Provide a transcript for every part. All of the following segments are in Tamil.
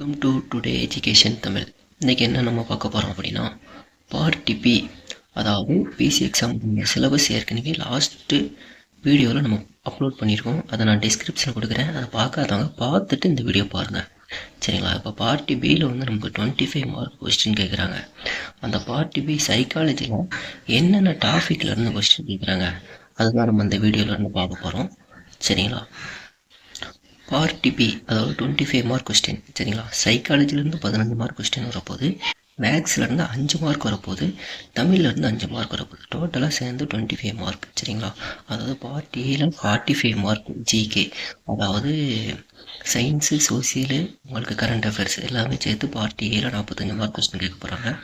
Welcome to today education Tamil. இன்றைக்கி என்ன நம்ம பார்க்க போகிறோம் அப்படின்னா, பார்ட் பி, அதாவது பிசி எக்ஸாம் சிலபஸ் ஏற்கனவே லாஸ்ட்டு வீடியோவில் நம்ம அப்லோட் பண்ணியிருக்கோம். அதை நான் டிஸ்கிரிப்ஷனில் கொடுக்குறேன். அதை பார்க்காதவங்க பார்த்துட்டு இந்த வீடியோ பாருங்கள், சரிங்களா? இப்போ பார்ட் பியில் வந்து நமக்கு 25 மார்க் கொஸ்டின் கேட்குறாங்க. அந்த பார்ட் பி சைக்காலஜியில் என்னென்ன டாபிக்ல இருந்து கொஸ்டின் கேட்குறாங்க அதுதான் நம்ம இந்த வீடியோவில் இருந்து பார்க்க போகிறோம், சரிங்களா? பார்ட் பி, அதாவது 25 மார்க் கொஸ்டின், சரிங்களா? சைக்காலஜிலேருந்து 15 மார்க் கொஸ்டின் வரப்போகுது, மேக்ஸ்லேருந்து 5 மார்க் வரப்போகுது, தமிழ்லேருந்து 5 மார்க் வரப்போகுது. டோட்டலாக சேர்ந்து 25 மார்க், சரிங்களா? அதாவது பார்ட் ஏல 45 மார்க் ஜிகே, அதாவது சயின்ஸு, சோசியலு, உங்களுக்கு கரண்ட் அஃபேர்ஸ் எல்லாமே சேர்த்து பார்ட் ஏல 45 மார்க் கொஸ்டின் கேட்க போகிறாங்க.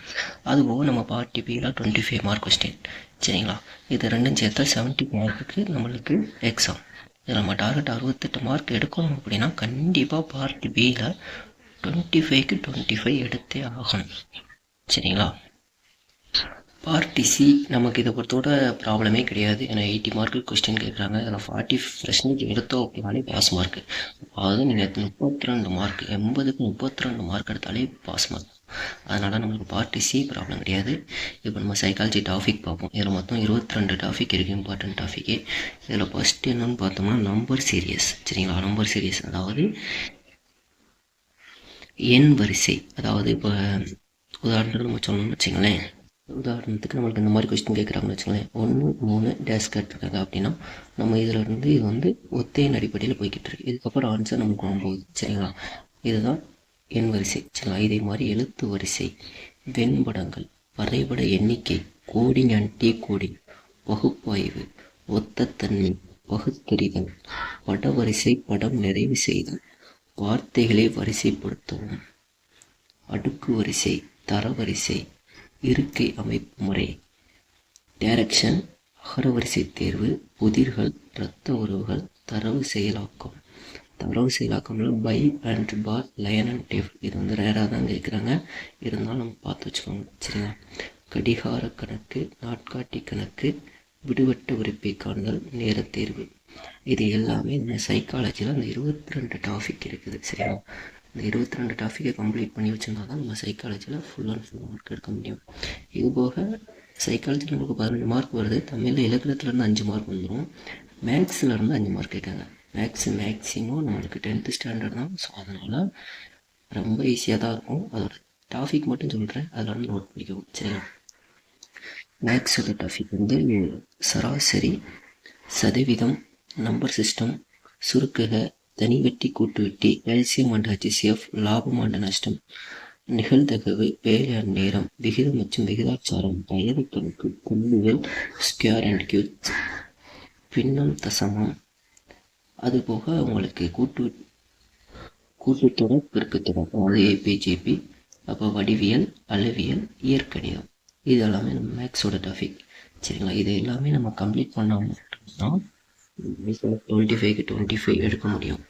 அதுபோக நம்ம பார்ட் பியில் 25 மார்க் கொஸ்டின், சரிங்களா? இது ரெண்டும் சேர்த்தா 70 மார்க்குக்கு நம்மளுக்கு எக்ஸாம். இதில் நம்ம டார்கெட் 68 மார்க் எடுக்கணும் அப்படின்னா கண்டிப்பாக பார்ட் பியில் 25க்கு 25 எடுத்தே ஆகணும், சரிங்களா? பார்ட் சி நமக்கு இதை பொறுத்தோட ப்ராப்ளமே கிடையாது. ஏன்னா 80 மார்க்கு கொஸ்டின் கேட்குறாங்க. அதில் 40% எடுத்தோம் அப்படின்னாலே பாஸ் மார்க்கு. அதாவது நீங்கள் 32 மார்க், 80க்கு 32 மார்க் எடுத்தாலே பாஸ் மார்க். அதனால் நம்மளுக்கு பார்ட் சி ப்ராப்ளம் கிடையாது. இப்போ நம்ம சைக்காலஜி டாபிக் பார்ப்போம். இதில் மொத்தம் 22 டாபிக் இருக்குது, இம்பார்ட்டன்ட் டாபிக்கு. இதில் ஃபஸ்ட்டு என்னென்னு பார்த்தோம்னா நம்பர் சீரியஸ், சரிங்களா? நம்பர் சீரியஸ் அதாவது எண் வரிசை. அதாவது இப்போ உதாரணத்துக்கு நம்ம சொல்லணும்னு வச்சுங்களேன், உதாரணத்துக்கு நம்மளுக்கு இந்த மாதிரி கொஸ்டின் கேட்குறாங்கன்னு வச்சுங்களேன், 1 3 டேஷ் கேட்டிருக்காங்க அப்படின்னா நம்ம இதில் இருந்து இது வந்து ஒத்தையின் அடிப்படையில் போய்கிட்டு இருக்கு. இதுக்கப்புறம் ஆன்சர் நமக்கு போகுது, சரிங்களா? இதுதான் எண் வரிசை, சரிங்களா? இதே மாதிரி எழுத்து வரிசை, வெண்படங்கள், வரைபட எண்ணிக்கை, கோடிங் அண்ட் டீ கோடிங், பகுப்பாய்வு, ஒத்தத்தன்மை, பகுத்தறிதல், பட வரிசை, படம் நிறைவு செய்தல், வார்த்தைகளை வரிசைப்படுத்தவும், அடுக்கு வரிசை, தரவரிசை, இருக்கை அமைப்பு முறை, டைரக்ஷன், அகரவரிசை தேர்வு, புதிர்கள், இரத்த உறவுகள், தரவு செயலாக்கம். தரவு செயலாக்கம்ல pie and bar, line and tape, இது வந்து ரேராக தான் கேட்குறாங்க, இருந்தாலும் நம்ம பார்த்து வச்சுக்கோங்க, சரிங்களா? கடிகார கணக்கு, நாட்காட்டி கணக்கு, விடுபட்ட உறுப்பை காண்தல், நேர தேர்வு. இது எல்லாமே இந்த சைக்காலஜியில் அந்த 22 டாபிக் இருக்குது, சரிங்களா? இந்த 22 டாப்பிக்கை கம்ப்ளீட் பண்ணி வச்சுருந்தா தான் நம்ம சைக்காலஜியில் ஃபுல் அண்ட் ஃபுல் மார்க் எடுக்க முடியும். இது போக சைக்காலஜியில் நமக்கு 15 மார்க் வருது, தமிழில் இலக்கணத்துலேருந்து 5 மார்க் வந்துடும், மேக்ஸ்லேருந்து 5 மார்க் கேட்காங்க. மேக்ஸிமம் நம்மளுக்கு 10th ஸ்டாண்டர்ட் தான். ஸோ அதனால் ரொம்ப ஈஸியாக தான் இருக்கும். அதோட டாபிக் மட்டும் சொல்கிறேன், அதில் வந்து நோட் பண்ணிக்கவும், சரிங்களா? மேக்ஸோட டாபிக் வந்து சராசரி, சதவீதம், நம்பர் சிஸ்டம், சுருக்குக, தனி வெட்டி கூட்டு வெட்டி, எல்சிஎம் அண்ட் ஹெச்சிஎஃப், லாபம் அண்ட் நஷ்டம், நிகழ்தகவு, வேலை அண்ட் நேரம், விகிதம் மற்றும் விகிதாச்சாரம், வயது கணக்கு, புள்ளிகள், ஸ்கொயர் அண்ட் கியூப், பின்னம் தசமம். அதுபோக உங்களுக்கு கூட்டுத்தொடர், பெருக்குத்தொடர், அதாவது ஏபிஜிபி, அப்போ வடிவியல், அளவியல், இயற்கணிதம், இது எல்லாமே நம்ம மேக்ஸோட டாபிக், சரிங்களா? இது எல்லாமே நம்ம கம்ப்ளீட் பண்ணோம்னா 25க்கு 25 எடுக்க முடியும்.